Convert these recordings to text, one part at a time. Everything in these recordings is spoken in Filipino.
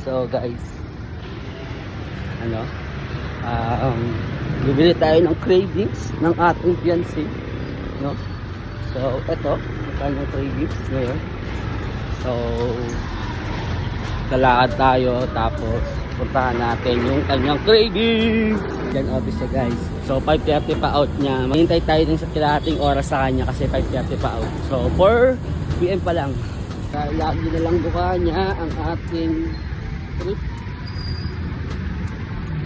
So guys, ano, bibili tayo ng cravings ng ating fiancé, no? So eto, magkano yung cravings ngayon. So lalakad tayo tapos puntahan natin yung kanyang cravings. Yan office siya guys. So 5:30 pa out niya. Maghintay tayo din sa kalahating oras sa kanya kasi 5:30 pa out. So 4 PM pa lang. Lagi na lang buka niya ang ating trip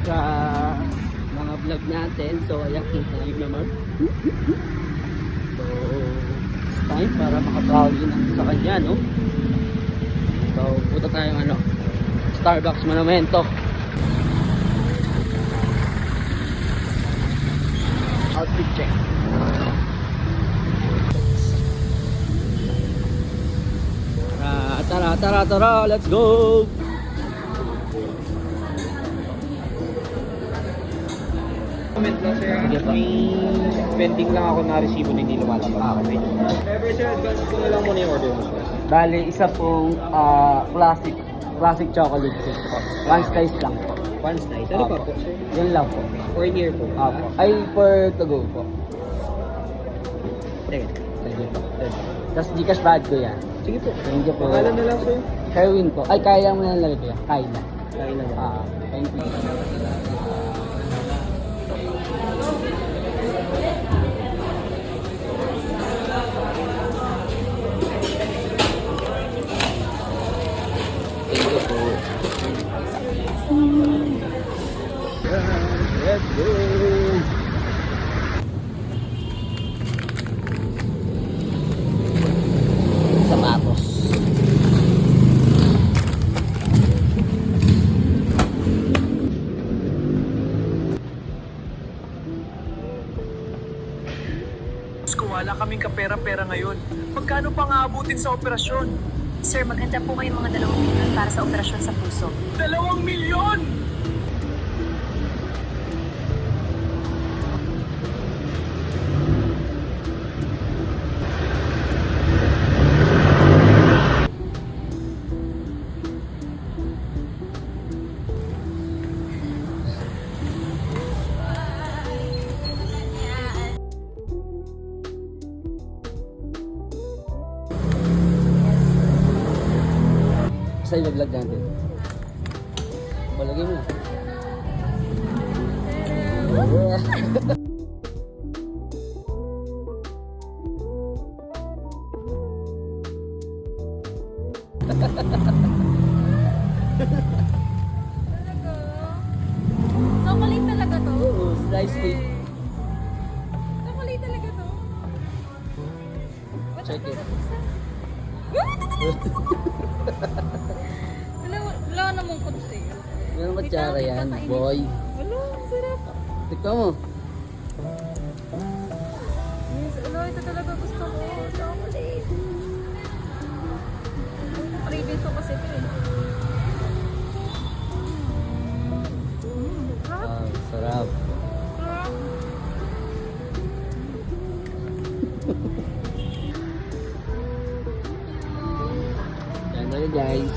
sa mga vlog natin. So ayan, tayo naman. So it's time para makabawi na sa kanya, no? So punta tayong ano, Starbucks Monumento. Outfit check. Tara, let's go! Comment lang sir, may pending lang ako na resibo na hindi lumalabas. Okay. Never sir, advance ko na lang muna yung order mo sir. Bali, isa pong classic chocolate cake po. One slice lang po. One slice. Ano pa po sir? Yun lang po. Or near po? Apo. Ay, for to go po. Sige. Sige po. Tapos Gcash bad ko yan. Sige po. Thank you po. Pangalan na lang sir. Kerwin po. Ay, kaya mo na lang kuya. Kaya na. Kain na ba? Thank you. Thank you po. Let's go! Sapatos. Wala kaming kapera-pera ngayon. Magkano pang aabutin sa operasyon? Sir, maghanda po kayo mga 2 milyon para sa operasyon sa puso. 2 milyon! Sa i-vlog natin. Palagay mo. Chocolate talaga to? Oo, slice cake. Chocolate talaga to? Check it. Wala namang kutsi. Meron kutsara yan, boy. Wala, sarap. Tikman mo. Yes, ito talaga gusto ko. Chocolate. Craving ko kasi ito eh. Sarap. Yan na guys.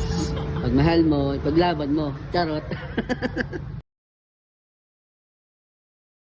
Pag mahal mo, ipaglaban mo. Charot.